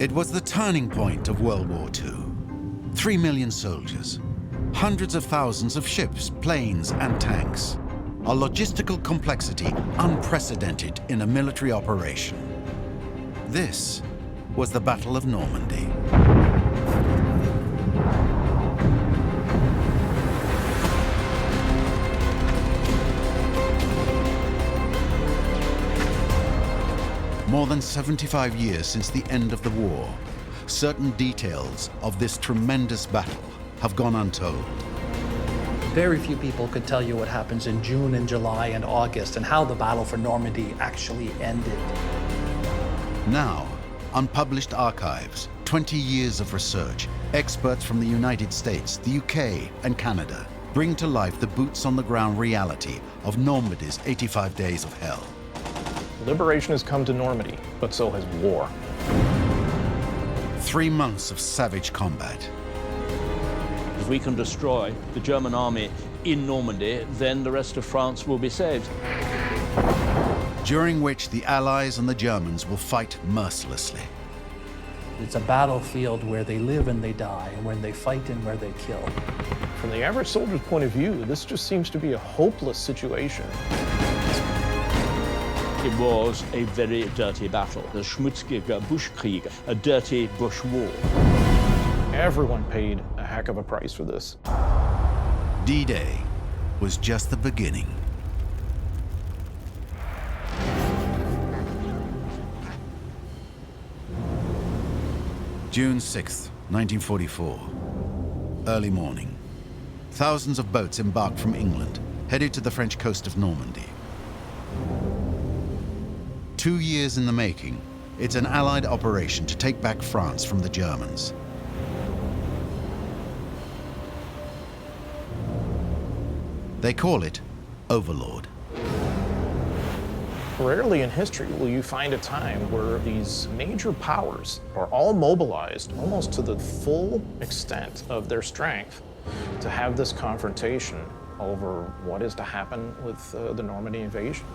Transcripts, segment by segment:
It was the turning point of World War II. 3 million soldiers, hundreds of thousands of ships, planes, and tanks. A logistical complexity unprecedented in a military operation. This was the Battle of Normandy. More than 75 years since the end of the war, certain details of this tremendous battle have gone untold. Very few people could tell you what happens in June and July and August and how the Battle for Normandy actually ended. Now, unpublished archives, 20 years of research, experts from the United States, the UK, and Canada bring to life the boots-on-the-ground reality of Normandy's 85 days of hell. Liberation has come to Normandy, but so has war. 3 months of savage combat. If we can destroy the German army in Normandy, then the rest of France will be saved. During which the Allies and the Germans will fight mercilessly. It's a battlefield where they live and they die, and where they fight and where they kill. From the average soldier's point of view, this just seems to be a hopeless situation. It was a very dirty battle, the schmutzige Buschkrieg, a dirty bush war. Everyone paid a heck of a price for this. D-Day was just the beginning. June 6th, 1944. Early morning. Thousands of boats embarked from England, headed to the French coast of Normandy. 2 years in the making, it's an Allied operation to take back France from the Germans. They call it Overlord. Rarely in history will you find a time where these major powers are all mobilized almost to the full extent of their strength to have this confrontation over what is to happen with the Normandy invasion.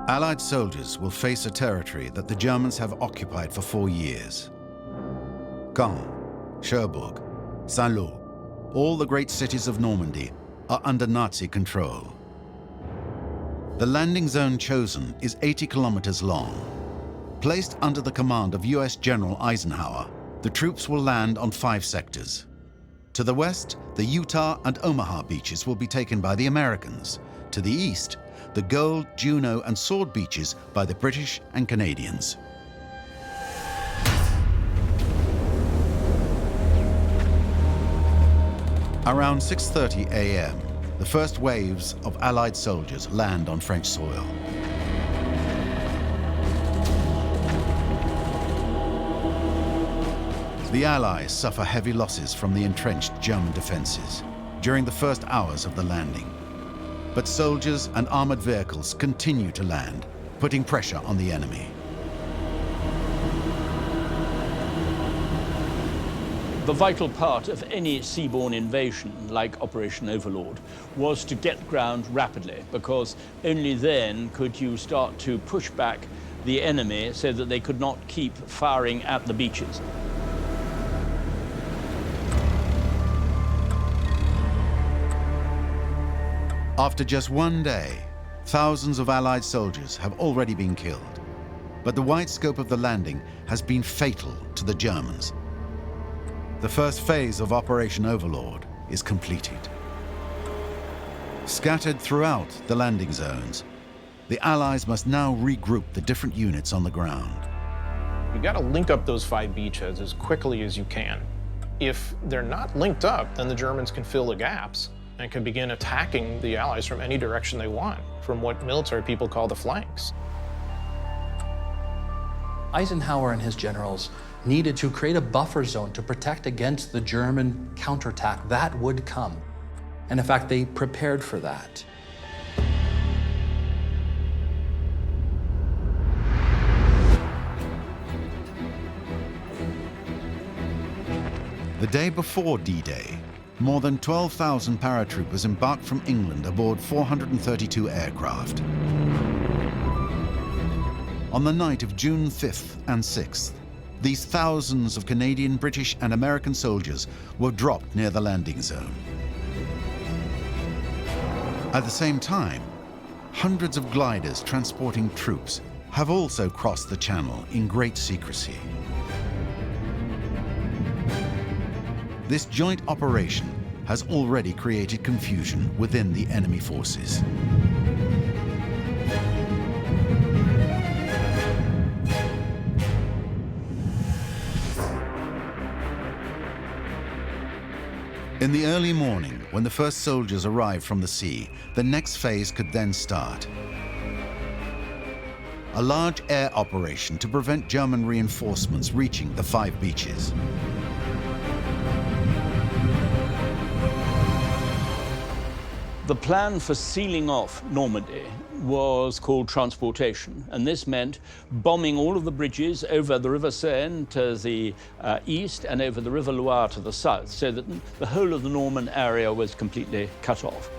Allied soldiers will face a territory that the Germans have occupied for 4 years. Caen, Cherbourg, Saint-Lo, all the great cities of Normandy are under Nazi control. The landing zone chosen is 80 kilometers long. Placed under the command of US General Eisenhower, the troops will land on 5 sectors. To the west, the Utah and Omaha beaches will be taken by the Americans. To the east, the Gold, Juno, and Sword beaches by the British and Canadians. Around 6:30 a.m., the first waves of Allied soldiers land on French soil. The Allies suffer heavy losses from the entrenched German defenses during the first hours of the landing. But soldiers and armored vehicles continue to land, putting pressure on the enemy. The vital part of any seaborne invasion, like Operation Overlord, was to get ground rapidly, because only then could you start to push back the enemy so that they could not keep firing at the beaches. After just 1 day, thousands of Allied soldiers have already been killed. But the wide scope of the landing has been fatal to the Germans. The first phase of Operation Overlord is completed. Scattered throughout the landing zones, the Allies must now regroup the different units on the ground. You got to link up those 5 beachheads as quickly as you can. If they're not linked up, then the Germans can fill the gaps and can begin attacking the Allies from any direction they want, from what military people call the flanks. Eisenhower and his generals needed to create a buffer zone to protect against the German counterattack that would come. And in fact, they prepared for that. The day before D-Day, more than 12,000 paratroopers embarked from England aboard 432 aircraft. On the night of June 5th and 6th, these thousands of Canadian, British, and American soldiers were dropped near the landing zone. At the same time, hundreds of gliders transporting troops have also crossed the channel in great secrecy. This joint operation has already created confusion within the enemy forces. In the early morning, when the first soldiers arrived from the sea, the next phase could then start. A large air operation to prevent German reinforcements reaching the 5 beaches. The plan for sealing off Normandy was called transportation, and this meant bombing all of the bridges over the River Seine to the east and over the River Loire to the south, so that the whole of the Norman area was completely cut off.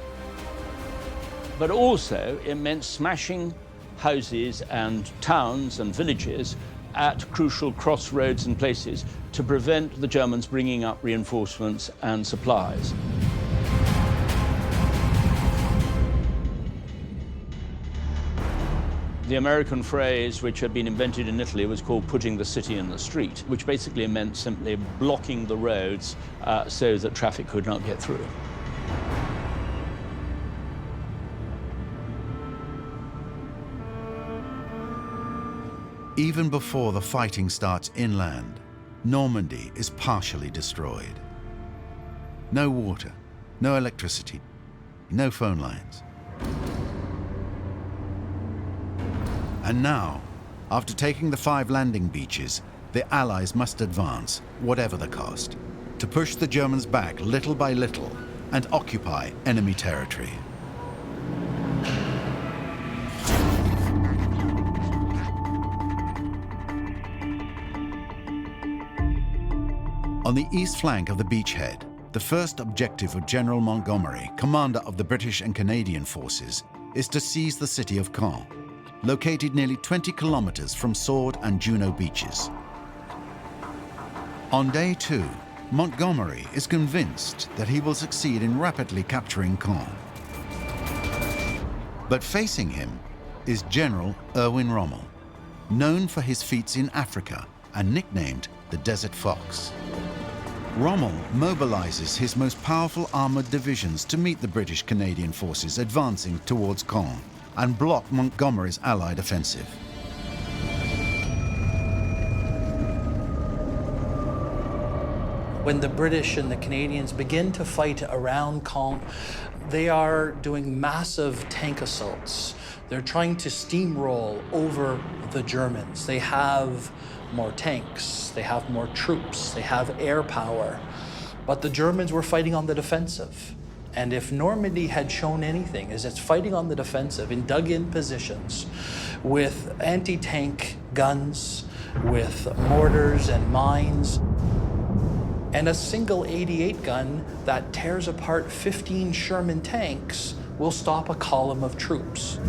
But also it meant smashing houses and towns and villages at crucial crossroads and places to prevent the Germans bringing up reinforcements and supplies. The American phrase, which had been invented in Italy, was called putting the city in the street, which basically meant simply blocking the roads so that traffic could not get through. Even before the fighting starts inland, Normandy is partially destroyed. No water, no electricity, no phone lines. And now, after taking the 5 landing beaches, the Allies must advance, whatever the cost, to push the Germans back little by little and occupy enemy territory. On the east flank of the beachhead, the first objective of General Montgomery, commander of the British and Canadian forces, is to seize the city of Caen, located nearly 20 kilometers from Sword and Juno beaches. On day 2, Montgomery is convinced that he will succeed in rapidly capturing Caen. But facing him is General Erwin Rommel, known for his feats in Africa and nicknamed the Desert Fox. Rommel mobilizes his most powerful armored divisions to meet the British-Canadian forces advancing towards Caen and block Montgomery's Allied offensive. When the British and the Canadians begin to fight around Caen, they are doing massive tank assaults. They're trying to steamroll over the Germans. They have more tanks, they have more troops, they have air power. But the Germans were fighting on the defensive. And if Normandy had shown anything, is it's fighting on the defensive in dug-in positions with anti-tank guns, with mortars and mines, and a single 88 gun that tears apart 15 Sherman tanks will stop a column of troops.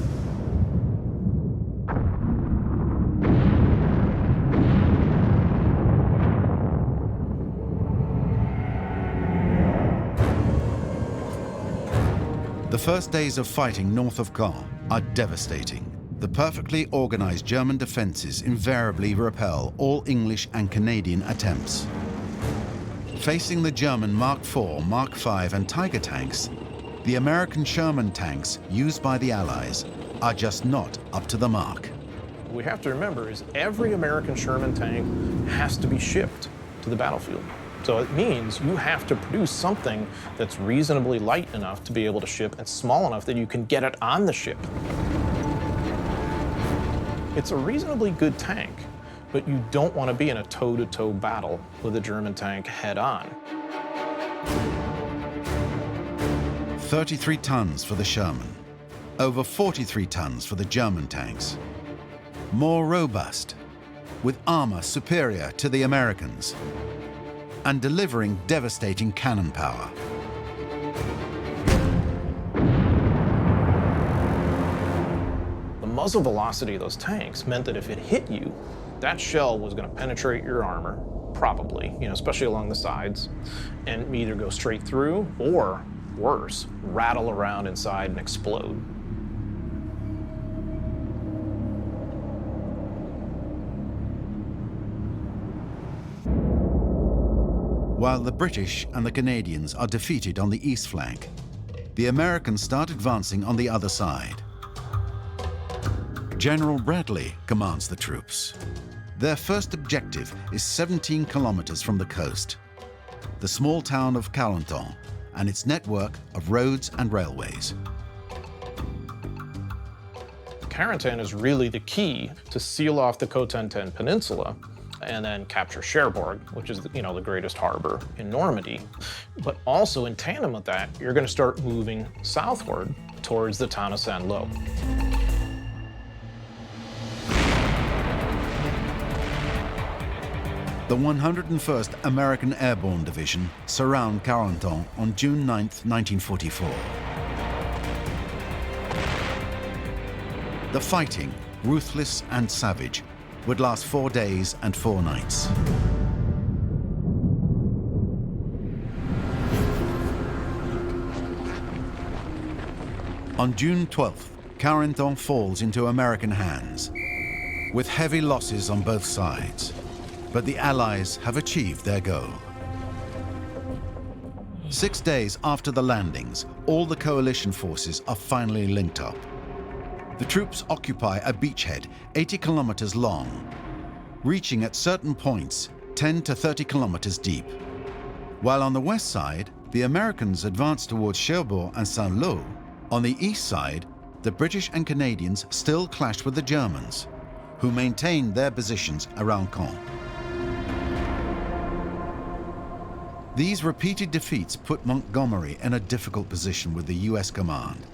The first days of fighting north of Caen are devastating. The perfectly organized German defenses invariably repel all English and Canadian attempts. Facing the German Mark IV, Mark V, and Tiger tanks, the American Sherman tanks used by the Allies are just not up to the mark. What we have to remember is every American Sherman tank has to be shipped to the battlefield. So it means you have to produce something that's reasonably light enough to be able to ship and small enough that you can get it on the ship. It's a reasonably good tank, but you don't want to be in a toe-to-toe battle with a German tank head-on. 33 tons for the Sherman, over 43 tons for the German tanks. More robust, with armor superior to the Americans, and delivering devastating cannon power. The muzzle velocity of those tanks meant that if it hit you, that shell was going to penetrate your armor, probably, especially along the sides, and either go straight through or, worse, rattle around inside and explode. While the British and the Canadians are defeated on the east flank, the Americans start advancing on the other side. General Bradley commands the troops. Their first objective is 17 kilometers from the coast, the small town of Carentan and its network of roads and railways. Carentan is really the key to seal off the Cotentin Peninsula and then capture Cherbourg, which is the greatest harbor in Normandy. But also in tandem with that, you're going to start moving southward towards the town of Saint-Lo. The 101st American Airborne Division surround Carentan on June 9, 1944. The fighting, ruthless and savage, would last 4 days and 4 nights. On June 12th, Carentan falls into American hands, with heavy losses on both sides. But the Allies have achieved their goal. 6 days after the landings, all the coalition forces are finally linked up. The troops occupy a beachhead 80 kilometers long, reaching at certain points 10 to 30 kilometers deep. While on the west side, the Americans advance towards Cherbourg and Saint-Lo. On the east side, the British and Canadians still clash with the Germans, who maintained their positions around Caen. These repeated defeats put Montgomery in a difficult position with the US command.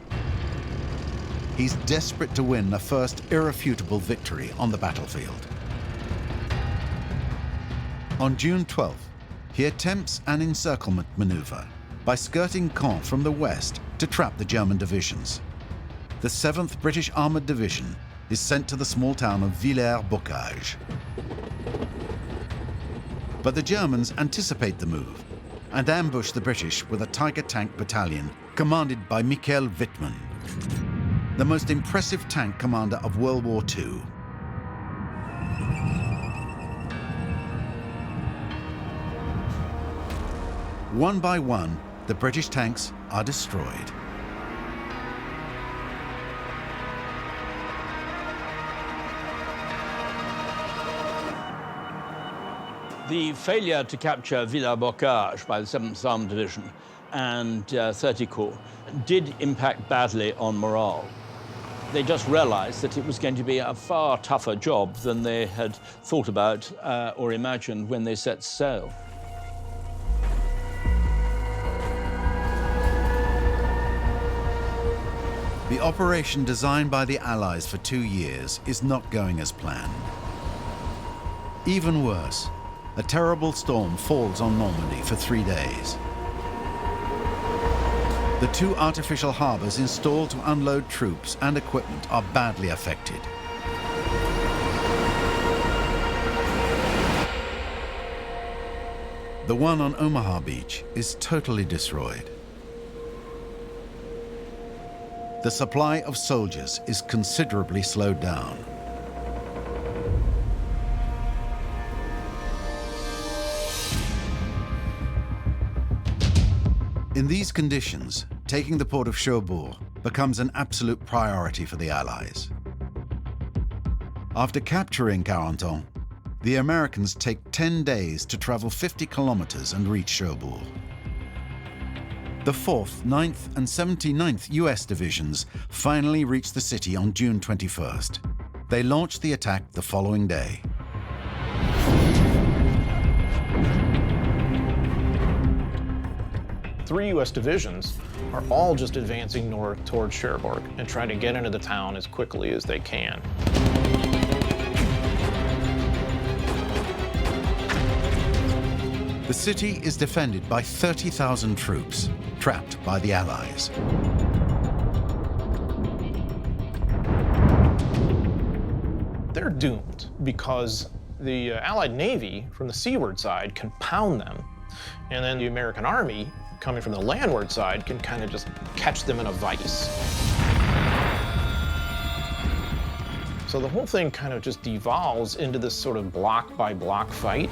He's desperate to win a first irrefutable victory on the battlefield. On June 12th, he attempts an encirclement maneuver by skirting Caen from the west to trap the German divisions. The 7th British Armoured Division is sent to the small town of Banijay Bocage. But the Germans anticipate the move and ambush the British with a Tiger tank battalion commanded by Michael Wittmann, the most impressive tank commander of World War II. One by one, the British tanks are destroyed. The failure to capture Banijay Bocage by the 7th Armored Division and 30 Corps did impact badly on morale. They just realized that it was going to be a far tougher job than they had thought about or imagined when they set sail. The operation designed by the Allies for 2 years is not going as planned. Even worse, a terrible storm falls on Normandy for 3 days. The 2 artificial harbors installed to unload troops and equipment are badly affected. The one on Omaha Beach is totally destroyed. The supply of soldiers is considerably slowed down. In these conditions, taking the port of Cherbourg becomes an absolute priority for the Allies. After capturing Carentan, the Americans take 10 days to travel 50 kilometers and reach Cherbourg. The 4th, 9th, and 79th US Divisions finally reach the city on June 21st. They launch the attack the following day. Three US divisions are all just advancing north towards Cherbourg and trying to get into the town as quickly as they can. The city is defended by 30,000 troops, trapped by the Allies. they're doomed because the Allied Navy from the seaward side can pound them, and then the American Army coming from the landward side can kind of just catch them in a vice. So the whole thing kind of just devolves into this sort of block by block fight.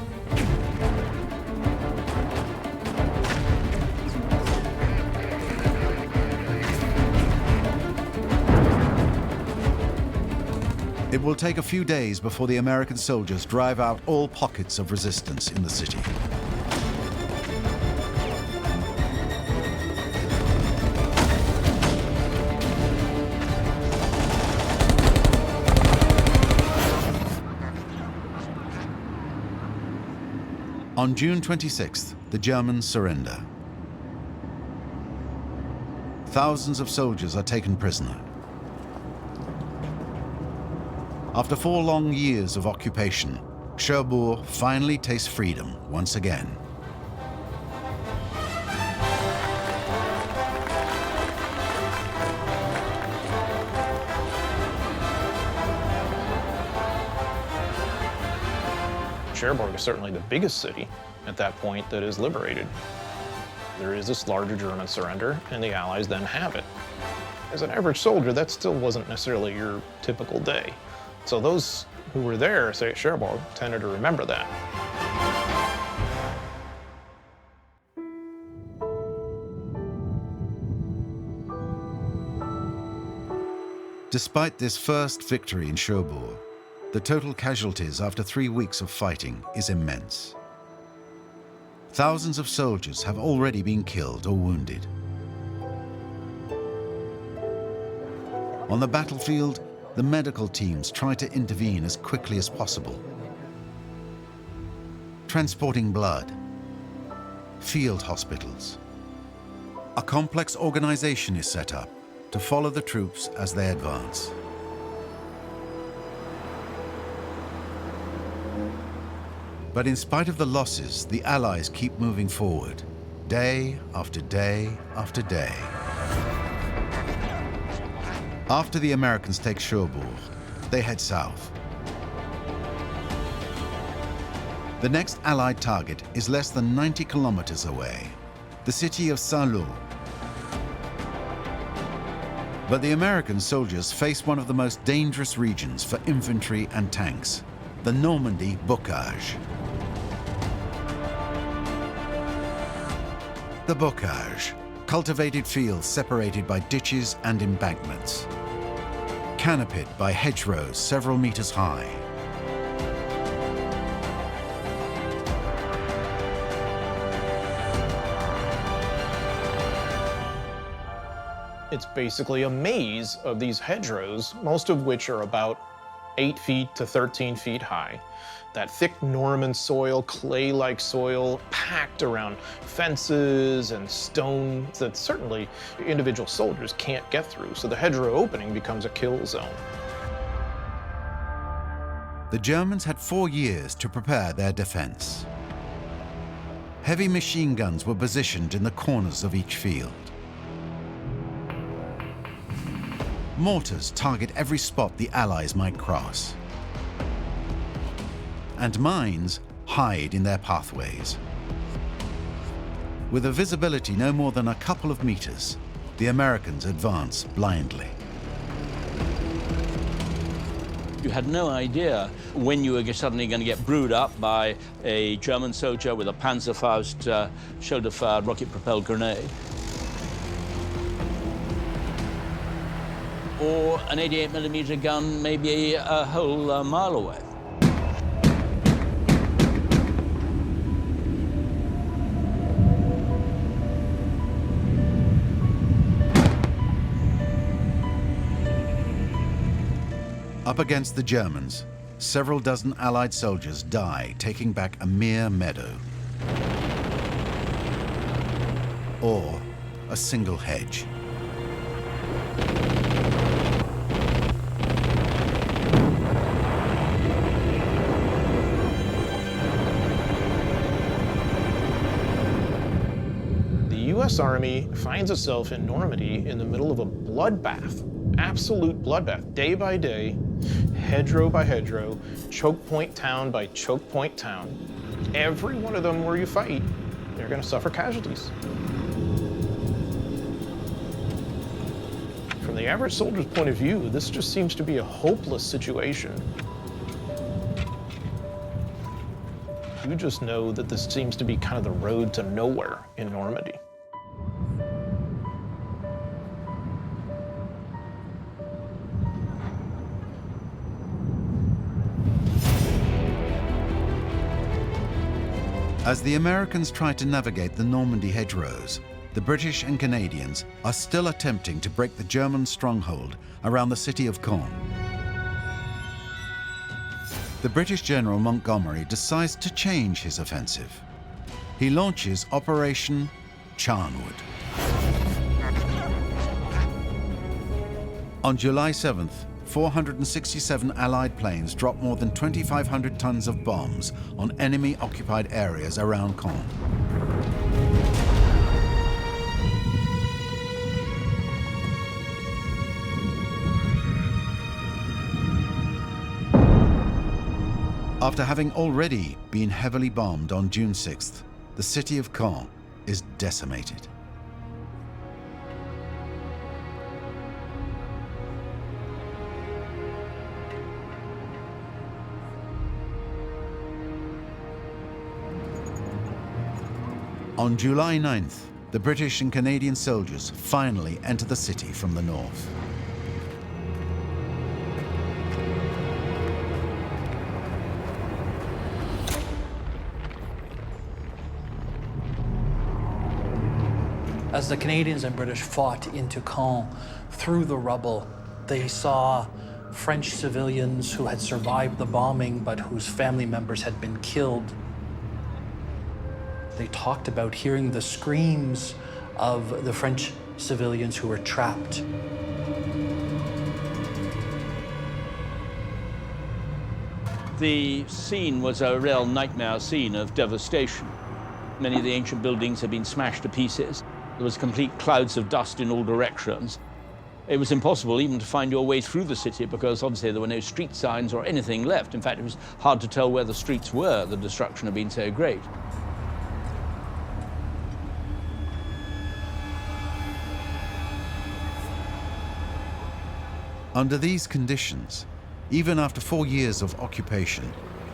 It will take a few days before the American soldiers drive out all pockets of resistance in the city. On June 26th, the Germans surrender. Thousands of soldiers are taken prisoner. After 4 long years of occupation, Cherbourg finally tastes freedom once again. Cherbourg is certainly the biggest city at that point that is liberated. There is this larger German surrender, and the Allies then have it. As an average soldier, that still wasn't necessarily your typical day. So those who were there, say at Cherbourg, tended to remember that. Despite this first victory in Cherbourg, the total casualties after 3 weeks of fighting is immense. Thousands of soldiers have already been killed or wounded. On the battlefield, the medical teams try to intervene as quickly as possible. Transporting blood, field hospitals. A complex organization is set up to follow the troops as they advance. But in spite of the losses, the Allies keep moving forward, day after day after day. After the Americans take Cherbourg, they head south. The next Allied target is less than 90 kilometers away, the city of Saint-Lo. But the American soldiers face one of the most dangerous regions for infantry and tanks, the Normandy Bocage. The Bocage, cultivated fields separated by ditches and embankments, canopied by hedgerows several meters high. It's basically a maze of these hedgerows, most of which are about 8 feet to 13 feet high. That thick Norman soil, clay-like soil, packed around fences and stone that certainly individual soldiers can't get through. So the hedgerow opening becomes a kill zone. The Germans had 4 years to prepare their defense. Heavy machine guns were positioned in the corners of each field. Mortars target every spot the Allies might cross. And mines hide in their pathways. With a visibility no more than a couple of meters, the Americans advance blindly. You had no idea when you were suddenly going to get brewed up by a German soldier with a Panzerfaust shoulder-fired rocket-propelled grenade, or an 88mm gun maybe a whole mile away. Up against the Germans, several dozen Allied soldiers die taking back a mere meadow or a single hedge. The U.S. Army finds itself in Normandy in the middle of a bloodbath, absolute bloodbath, day by day, Hedgerow by hedgerow, choke point town by choke point town. Every one of them where you fight, they're going to suffer casualties. From the average soldier's point of view, this just seems to be a hopeless situation. You just know that this seems to be kind of the road to nowhere in Normandy. As the Americans try to navigate the Normandy hedgerows, the British and Canadians are still attempting to break the German stronghold around the city of Caen. The British General Montgomery decides to change his offensive. He launches Operation Charnwood. On July 7th, 467 Allied planes dropped more than 2,500 tons of bombs on enemy-occupied areas around Caen. After having already been heavily bombed on June 6th, the city of Caen is decimated. On July 9th, the British and Canadian soldiers finally enter the city from the north. As the Canadians and British fought into Caen through the rubble, they saw French civilians who had survived the bombing but whose family members had been killed. They talked about hearing the screams of the French civilians who were trapped. The scene was a real nightmare scene of devastation. Many of the ancient buildings had been smashed to pieces. There was complete clouds of dust in all directions. It was impossible even to find your way through the city because obviously there were no street signs or anything left. In fact, it was hard to tell where the streets were. The destruction had been so great. Under these conditions, even after 4 years of occupation,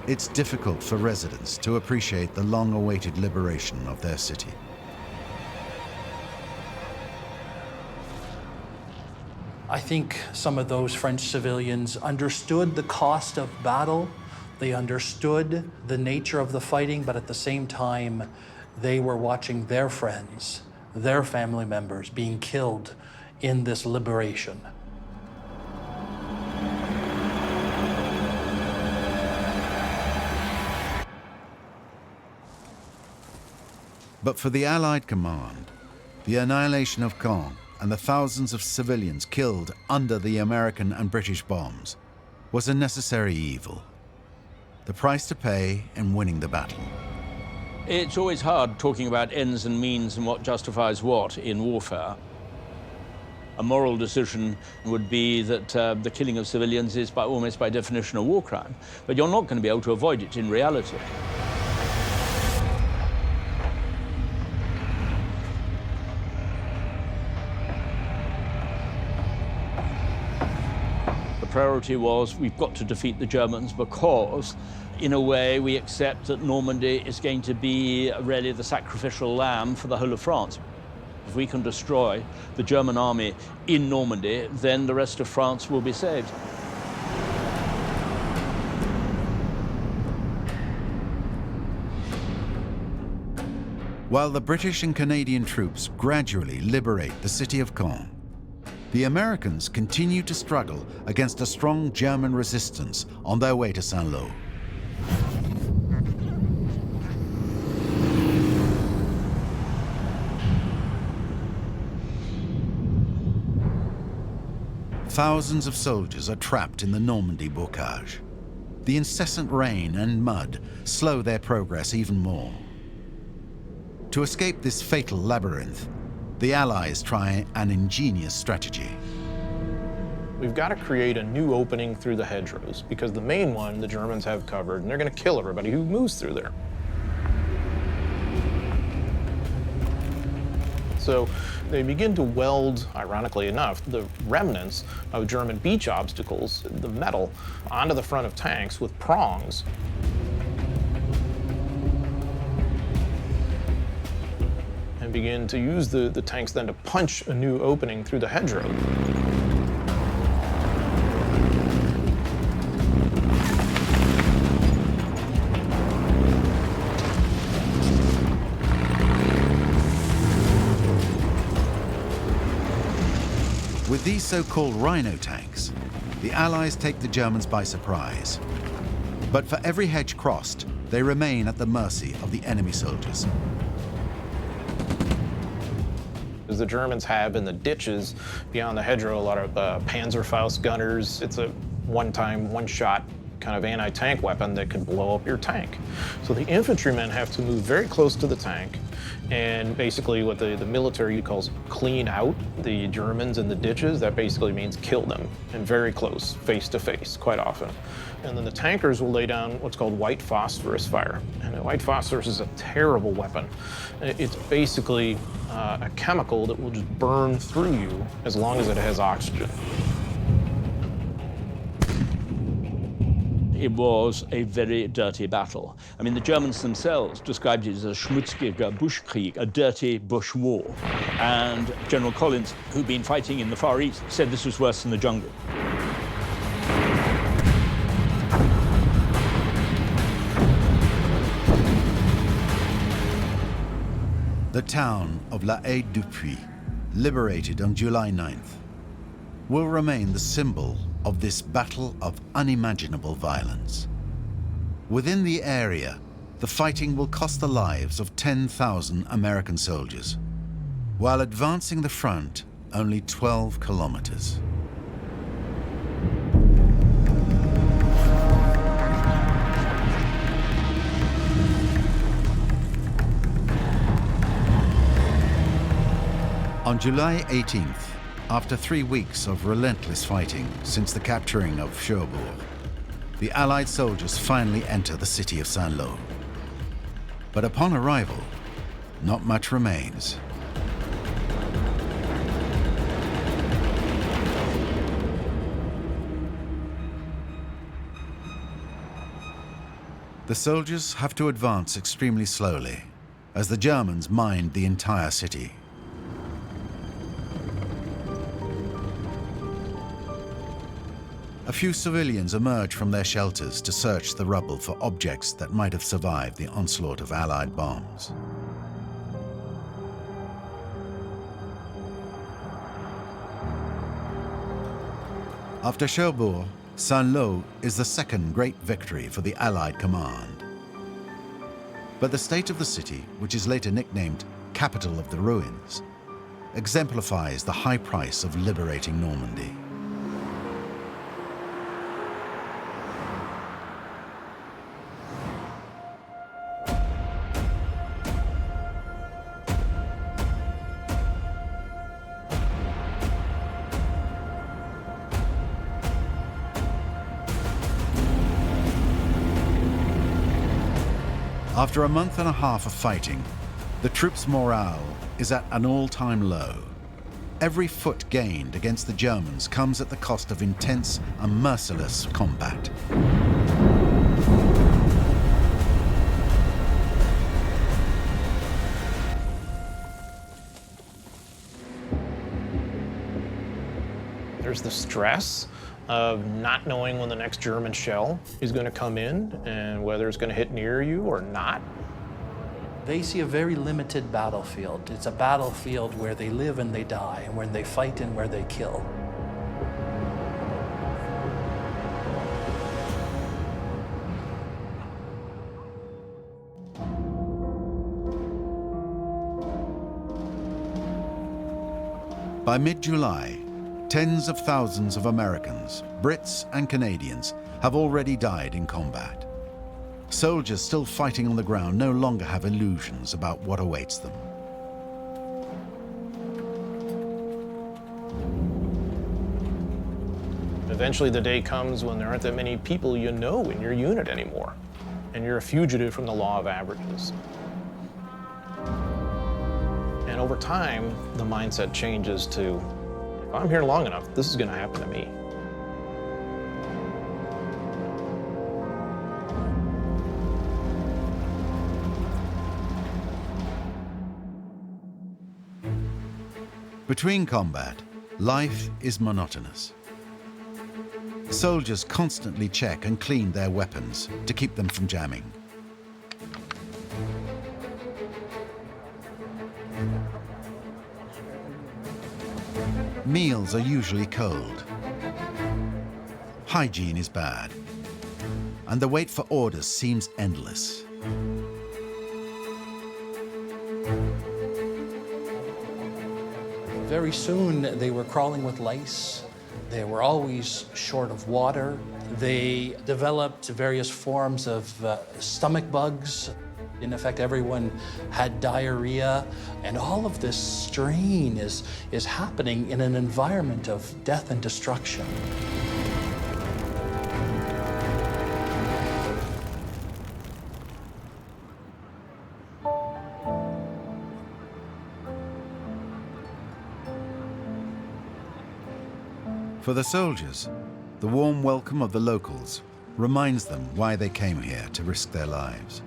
it's difficult for residents to appreciate the long-awaited liberation of their city. I think some of those French civilians understood the cost of battle. They understood the nature of the fighting, but at the same time, they were watching their friends, their family members being killed in this liberation. But for the Allied command, the annihilation of Caen and the thousands of civilians killed under the American and British bombs was a necessary evil, the price to pay in winning the battle. It's always hard talking about ends and means and what justifies what in warfare. A moral decision would be that the killing of civilians is almost by definition a war crime, but you're not going to be able to avoid it in reality. The priority was we've got to defeat the Germans because, in a way, we accept that Normandy is going to be really the sacrificial lamb for the whole of France. If we can destroy the German army in Normandy, then the rest of France will be saved. While the British and Canadian troops gradually liberate the city of Caen, the Americans continue to struggle against a strong German resistance on their way to Saint-Lo. Thousands of soldiers are trapped in the Normandy Bocage. The incessant rain and mud slow their progress even more. To escape this fatal labyrinth, the Allies try an ingenious strategy. We've got to create a new opening through the hedgerows, because the main one the Germans have covered, and they're going to kill everybody who moves through there. So they begin to weld, ironically enough, the remnants of German beach obstacles, the metal, onto the front of tanks with prongs. And begin to use the tanks then to punch a new opening through the hedgerow. With these so-called rhino tanks, the Allies take the Germans by surprise. But for every hedge crossed, they remain at the mercy of the enemy soldiers. As the Germans have in the ditches beyond the hedgerow a lot of Panzerfaust gunners. It's a one-time, one-shot kind of anti-tank weapon that can blow up your tank. So the infantrymen have to move very close to the tank and basically what the military calls clean out the Germans in the ditches. That basically means kill them, and very close, face to face, quite often. And then the tankers will lay down what's called white phosphorus fire. And white phosphorus is a terrible weapon. It's basically a chemical that will just burn through you as long as it has oxygen. It was a very dirty battle. I mean, the Germans themselves described it as a schmutziger Buschkrieg, a dirty bush war. And General Collins, who'd been fighting in the Far East, said this was worse than the jungle. The town of La Haye-du-Puy, liberated on July 9th, will remain the symbol of this battle of unimaginable violence. Within the area, the fighting will cost the lives of 10,000 American soldiers, while advancing the front only 12 kilometers. On July 18th, after 3 weeks of relentless fighting since the capturing of Cherbourg, the Allied soldiers finally enter the city of Saint-Lo. But upon arrival, not much remains. The soldiers have to advance extremely slowly, as the Germans mined the entire city. A few civilians emerge from their shelters to search the rubble for objects that might have survived the onslaught of Allied bombs. After Cherbourg, Saint-Lo is the second great victory for the Allied command. But the state of the city, which is later nicknamed Capital of the Ruins, exemplifies the high price of liberating Normandy. After a month and a half of fighting, the troops' morale is at an all-time low. Every foot gained against the Germans comes at the cost of intense and merciless combat. There's the stress of not knowing when the next German shell is going to come in and whether it's going to hit near you or not. They see a very limited battlefield. It's a battlefield where they live and they die, and where they fight and where they kill. By mid-July, tens of thousands of Americans, Brits and Canadians have already died in combat. Soldiers still fighting on the ground no longer have illusions about what awaits them. eventually the day comes when there aren't that many people you know in your unit anymore, and you're a fugitive from the law of averages. And over time, the mindset changes to, if I'm here long enough, this is going to happen to me. Between combat, life is monotonous. Soldiers constantly check and clean their weapons to keep them from jamming. Meals are usually cold. Hygiene is bad. And the wait for orders seems endless. Very soon, they were crawling with lice. They were always short of water. They developed various forms of stomach bugs. In effect, everyone had diarrhea. And all of this strain is happening in an environment of death and destruction. For the soldiers, the warm welcome of the locals reminds them why they came here to risk their lives.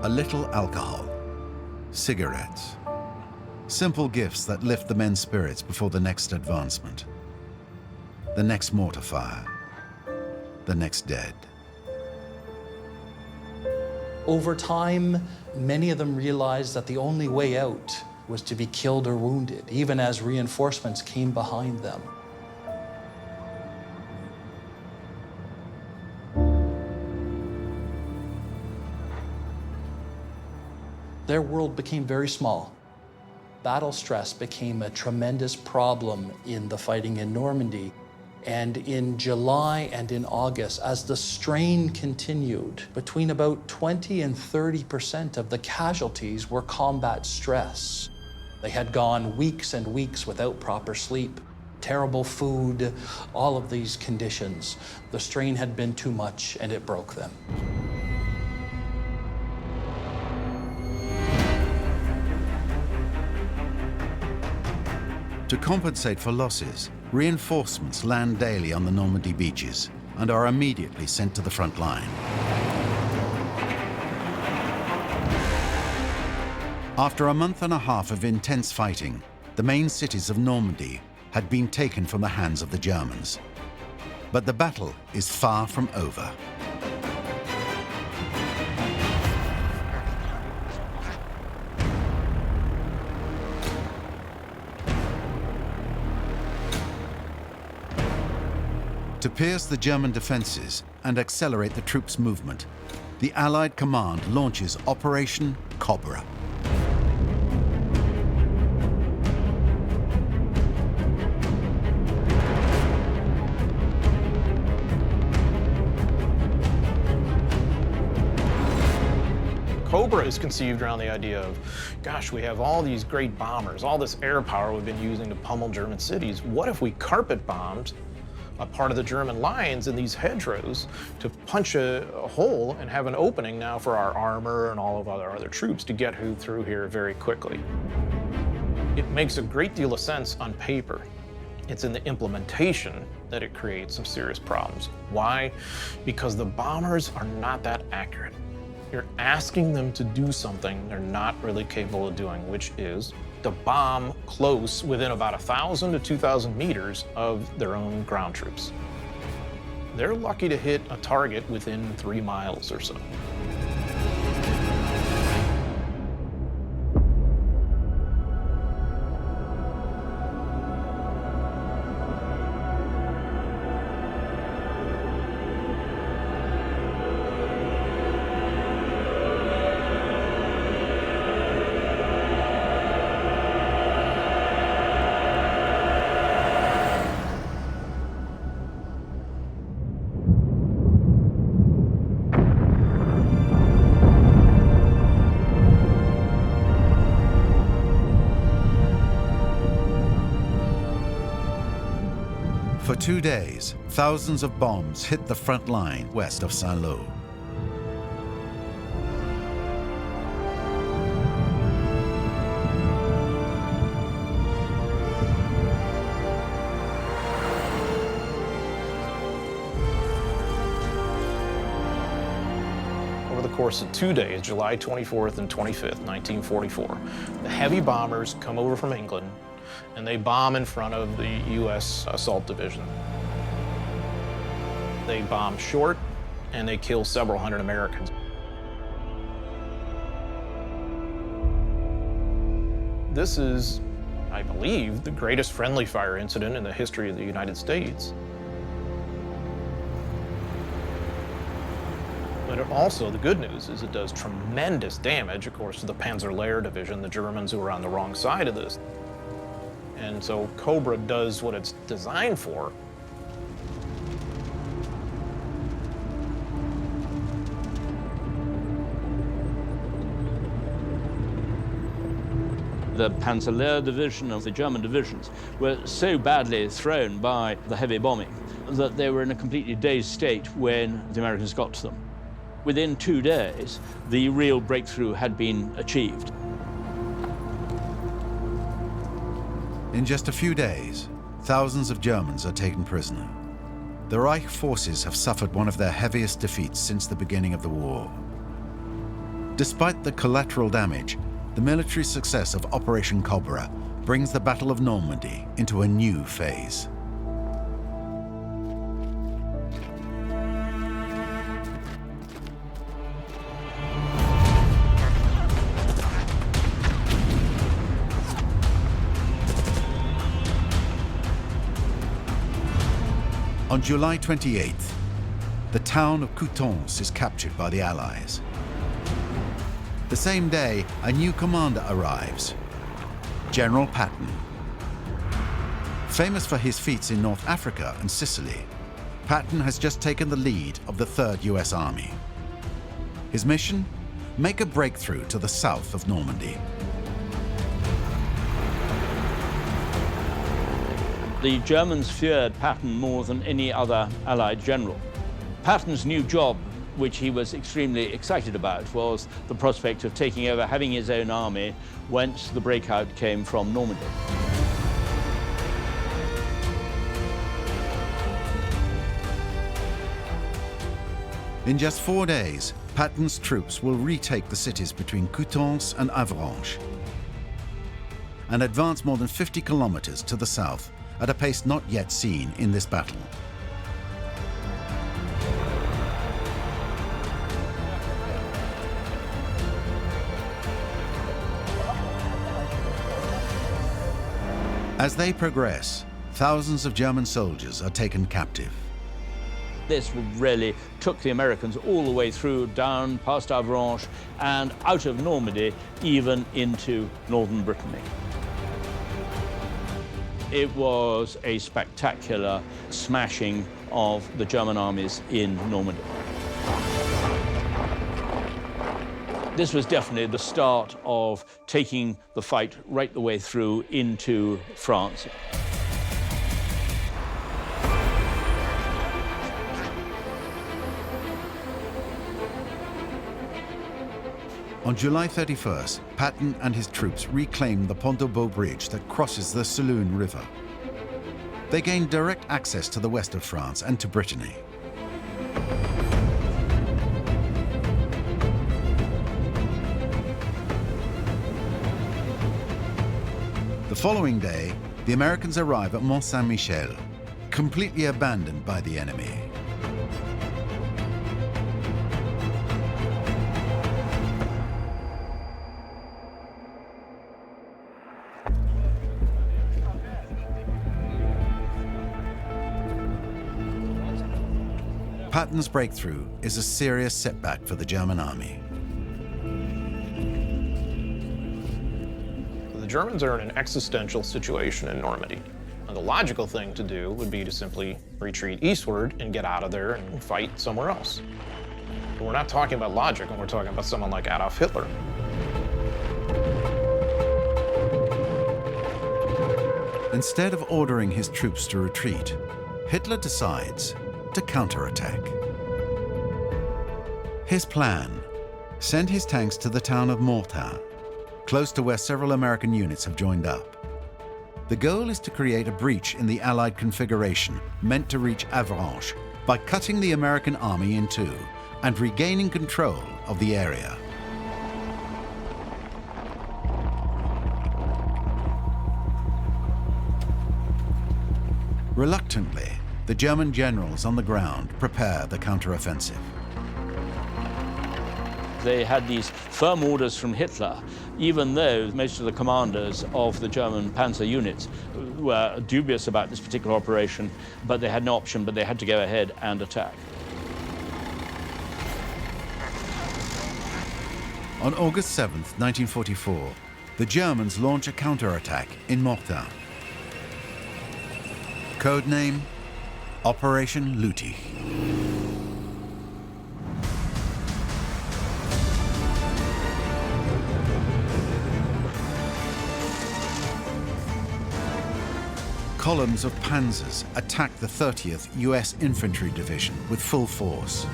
A little alcohol, cigarettes, simple gifts that lift the men's spirits before the next advancement, the next mortar fire, the next dead. Over time, many of them realized that the only way out was to be killed or wounded, even as reinforcements came behind them. Their world became very small. Battle stress became a tremendous problem in the fighting in Normandy. And in July and in August, as the strain continued, between about 20 and 30% of the casualties were combat stress. They had gone weeks and weeks without proper sleep, terrible food, all of these conditions. The strain had been too much and it broke them. To compensate for losses, reinforcements land daily on the Normandy beaches and are immediately sent to the front line. After a month and a half of intense fighting, the main cities of Normandy had been taken from the hands of the Germans. But the battle is far from over. To pierce the German defenses and accelerate the troops' movement, the Allied command launches Operation Cobra. Cobra is conceived around the idea of, gosh, we have all these great bombers, all this air power we've been using to pummel German cities. What if we carpet bombed a part of the German lines in these hedgerows to punch a hole and have an opening now for our armor and all of our other troops to get through here very quickly? It makes a great deal of sense on paper. It's in the implementation that it creates some serious problems. Why? Because the bombers are not that accurate. You're asking them to do something they're not really capable of doing, which is to bomb close within about 1,000 to 2,000 meters of their own ground troops. They're lucky to hit a target within 3 miles or so. For 2 days, thousands of bombs hit the front line west of Saint-Lo. Over the course of 2 days, July 24th and 25th, 1944, the heavy bombers come over from England and they bomb in front of the U.S. Assault Division. They bomb short and they kill several hundred Americans. This is, I believe, the greatest friendly fire incident in the history of the United States. But it also, the good news is it does tremendous damage, of course, to the Panzerlehr Division, the Germans who are on the wrong side of this. And so Cobra does what it's designed for. The Panzerlehr division of the German divisions were so badly thrown by the heavy bombing that they were in a completely dazed state when the Americans got to them. Within 2 days, the real breakthrough had been achieved. In just a few days, thousands of Germans are taken prisoner. The Reich forces have suffered one of their heaviest defeats since the beginning of the war. Despite the collateral damage, the military success of Operation Cobra brings the Battle of Normandy into a new phase. On July 28th, the town of Coutances is captured by the Allies. The same day, a new commander arrives, General Patton. Famous for his feats in North Africa and Sicily, Patton has just taken the lead of the 3rd US Army. His mission? Make a breakthrough to the south of Normandy. The Germans feared Patton more than any other Allied general. Patton's new job, which he was extremely excited about, was the prospect of taking over, having his own army, whence the breakout came from Normandy. In just 4 days, Patton's troops will retake the cities between Coutances and Avranches and advance more than 50 kilometers to the south at a pace not yet seen in this battle. As they progress, thousands of German soldiers are taken captive. This really took the Americans all the way through, down past Avranches and out of Normandy, even into northern Brittany. It was a spectacular smashing of the German armies in Normandy. This was definitely the start of taking the fight right the way through into France. On July 31st, Patton and his troops reclaim the Pont de Beau bridge that crosses the Saloon River. They gain direct access to the west of France and to Brittany. The following day, the Americans arrive at Mont Saint-Michel, completely abandoned by the enemy. Patton's breakthrough is a serious setback for the German army. The Germans are in an existential situation in Normandy. And the logical thing to do would be to simply retreat eastward and get out of there and fight somewhere else. But we're not talking about logic when we're talking about someone like Adolf Hitler. Instead of ordering his troops to retreat, Hitler decides to counterattack. His plan: send his tanks to the town of Mortain, close to where several American units have joined up. The goal is to create a breach in the Allied configuration meant to reach Avranches by cutting the American army in two and regaining control of the area. Reluctantly, the German generals on the ground prepare the counteroffensive. They had these firm orders from Hitler, even though most of the commanders of the German panzer units were dubious about this particular operation, but they had no option, but they had to go ahead and attack. On August 7th, 1944, the Germans launch a counterattack in Mortain. Codename Operation Lüttich. Columns of panzers attack the 30th US Infantry Division with full force.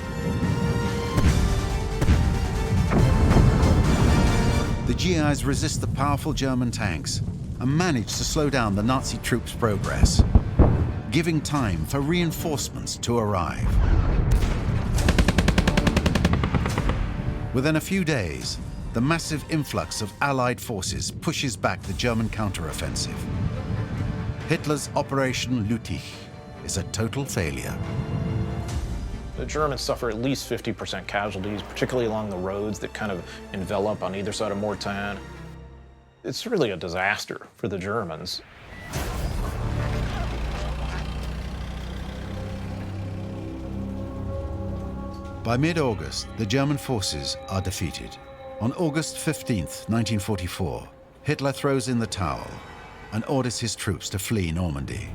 The GIs resist the powerful German tanks and manage to slow down the Nazi troops' progress, giving time for reinforcements to arrive. Within a few days, the massive influx of Allied forces pushes back the German counteroffensive. Hitler's Operation Lüttich is a total failure. The Germans suffer at least 50% casualties, particularly along the roads that kind of envelop on either side of Mortain. It's really a disaster for the Germans. By mid-August, the German forces are defeated. On August 15th, 1944, Hitler throws in the towel and orders his troops to flee Normandy.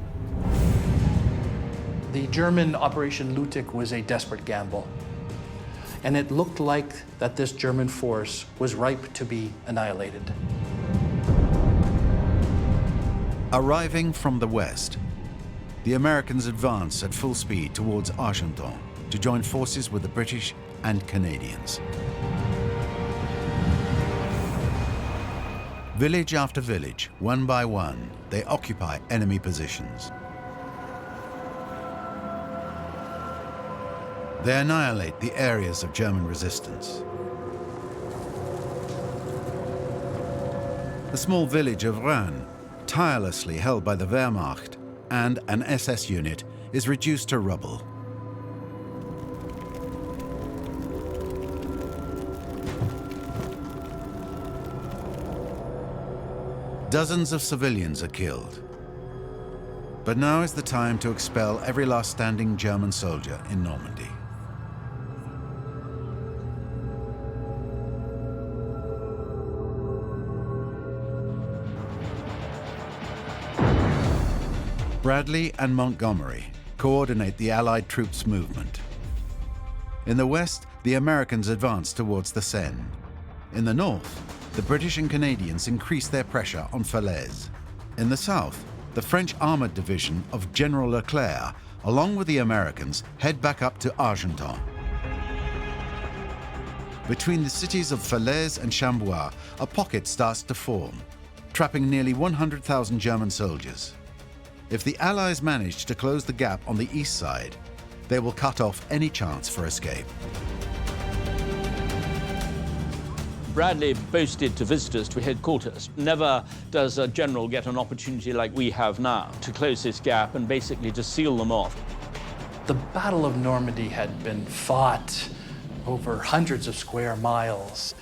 The German Operation Lüttich was a desperate gamble, and it looked like that this German force was ripe to be annihilated. Arriving from the west, the Americans advance at full speed towards Argenton to join forces with the British and Canadians. Village after village, one by one, they occupy enemy positions. They annihilate the areas of German resistance. The small village of Rennes, tirelessly held by the Wehrmacht and an SS unit, is reduced to rubble. Dozens of civilians are killed. But now is the time to expel every last standing German soldier in Normandy. Bradley and Montgomery coordinate the Allied troops' movement. In the west, the Americans advance towards the Seine. In the north, the British and Canadians increase their pressure on Falaise. In the south, the French Armored Division of General Leclerc, along with the Americans, head back up to Argenton. Between the cities of Falaise and Cherbourg, a pocket starts to form, trapping nearly 100,000 German soldiers. If the Allies manage to close the gap on the east side, they will cut off any chance for escape. Bradley boasted to visitors to headquarters, never does a general get an opportunity like we have now to close this gap and basically to seal them off. The Battle of Normandy had been fought over hundreds of square miles,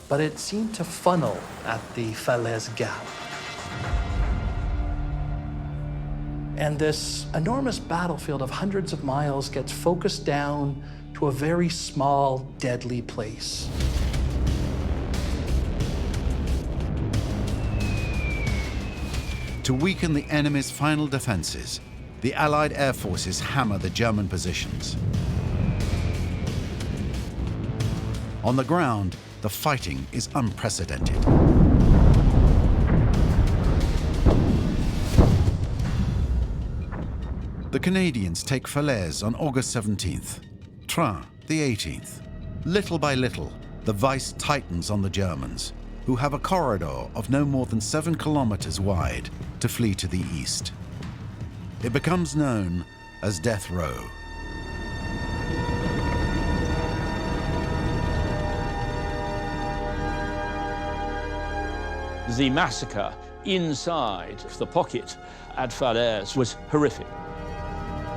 but it seemed to funnel at the Falaise Gap. And this enormous battlefield of hundreds of miles gets focused down to a very small, deadly place. To weaken the enemy's final defenses, the Allied air forces hammer the German positions. On the ground, the fighting is unprecedented. The Canadians take Falaise on August 17th, Train the 18th. Little by little, the vice tightens on the Germans, who have a corridor of no more than 7 kilometers wide to flee to the east. It becomes known as Death Row. The massacre inside the pocket at Falaise was horrific.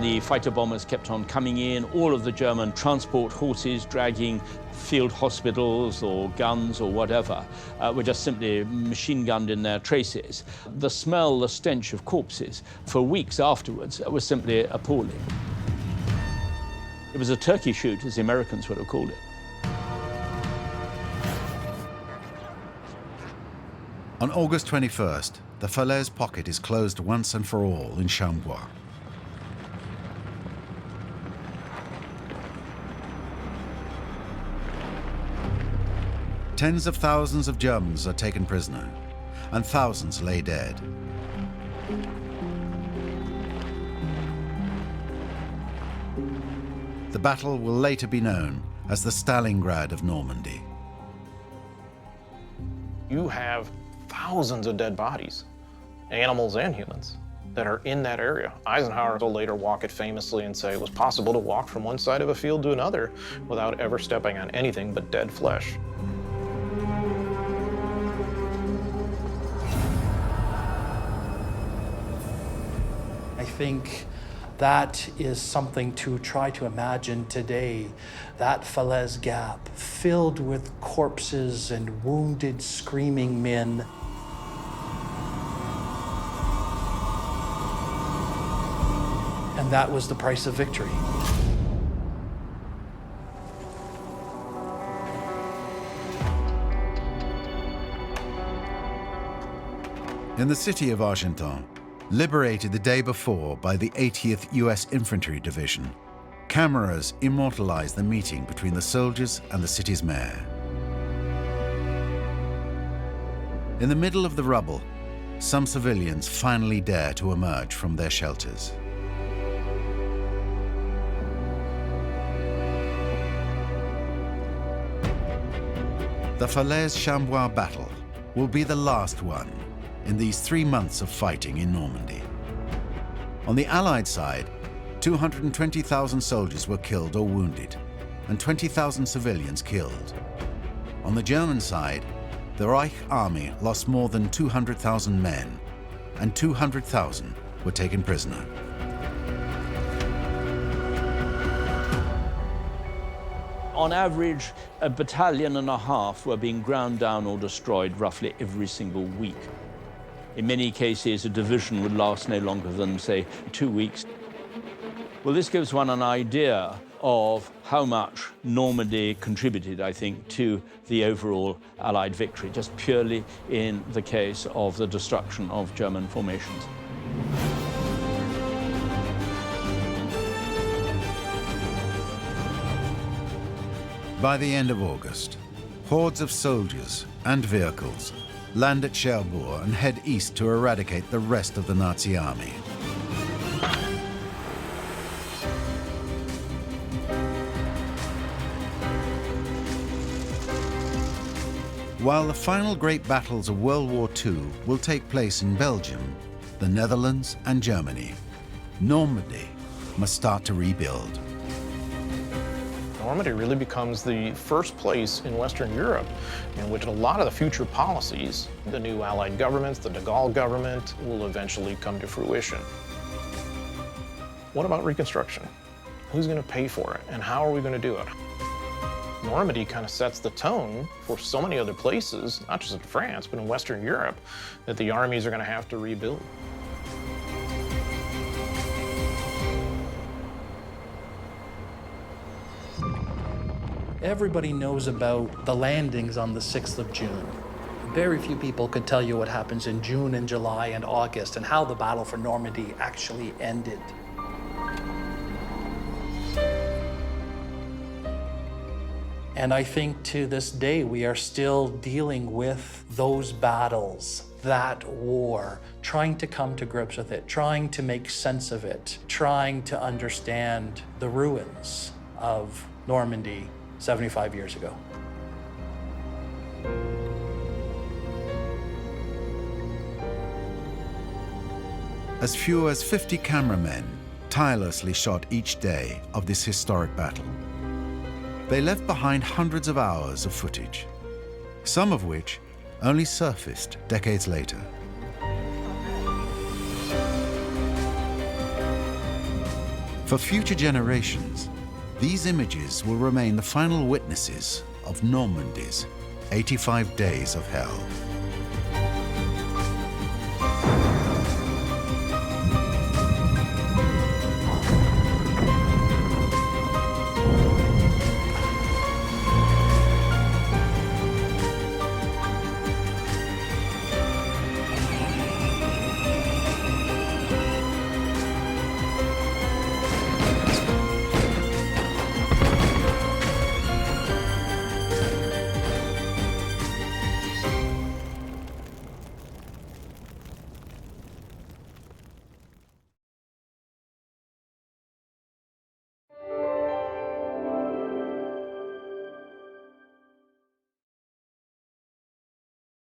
The fighter bombers kept on coming in, all of the German transport horses dragging field hospitals or guns or whatever were just simply machine gunned in their traces. The smell, the stench of corpses for weeks afterwards was simply appalling. It was a turkey shoot, as the Americans would have called it. On August 21st, the Falaise pocket is closed once and for all in Cherbourg. Tens of thousands of Germans are taken prisoner, and thousands lay dead. The battle will later be known as the Stalingrad of Normandy. You have thousands of dead bodies, animals and humans, that are in that area. Eisenhower will later walk it famously and say it was possible to walk from one side of a field to another without ever stepping on anything but dead flesh. I think that is something to try to imagine today. That Falaise gap filled with corpses and wounded, screaming men. And that was the price of victory. In the city of Argentan, liberated the day before by the 80th U.S. Infantry Division, cameras immortalize the meeting between the soldiers and the city's mayor. In the middle of the rubble, some civilians finally dare to emerge from their shelters. The Falaise-Cherbourg battle will be the last one in these 3 months of fighting in Normandy. On the Allied side, 220,000 soldiers were killed or wounded, and 20,000 civilians killed. On the German side, the Reich Army lost more than 200,000 men, and 200,000 were taken prisoner. On average, 1.5 battalions were being ground down or destroyed roughly every single week. In many cases, a division would last no longer than, say, 2 weeks. Well, this gives one an idea of how much Normandy contributed, I think, to the overall Allied victory, just purely in the case of the destruction of German formations. By the end of August, hordes of soldiers and vehicles land at Cherbourg and head east to eradicate the rest of the Nazi army. While the final great battles of World War II will take place in Belgium, the Netherlands and Germany, Normandy must start to rebuild. Normandy really becomes the first place in Western Europe in which a lot of the future policies, the new Allied governments, the de Gaulle government, will eventually come to fruition. What about reconstruction? Who's going to pay for it, and how are we going to do it? Normandy kind of sets the tone for so many other places, not just in France, but in Western Europe, that the armies are going to have to rebuild. Everybody knows about the landings on the 6th of June. Very few people could tell you what happens in June and July and August and how the battle for Normandy actually ended. And I think to this day, we are still dealing with those battles, that war, trying to come to grips with it, trying to make sense of it, trying to understand the ruins of Normandy 75 years ago. As few as 50 cameramen tirelessly shot each day of this historic battle. They left behind hundreds of hours of footage, some of which only surfaced decades later. For future generations, these images will remain the final witnesses of Normandy's 85 days of hell.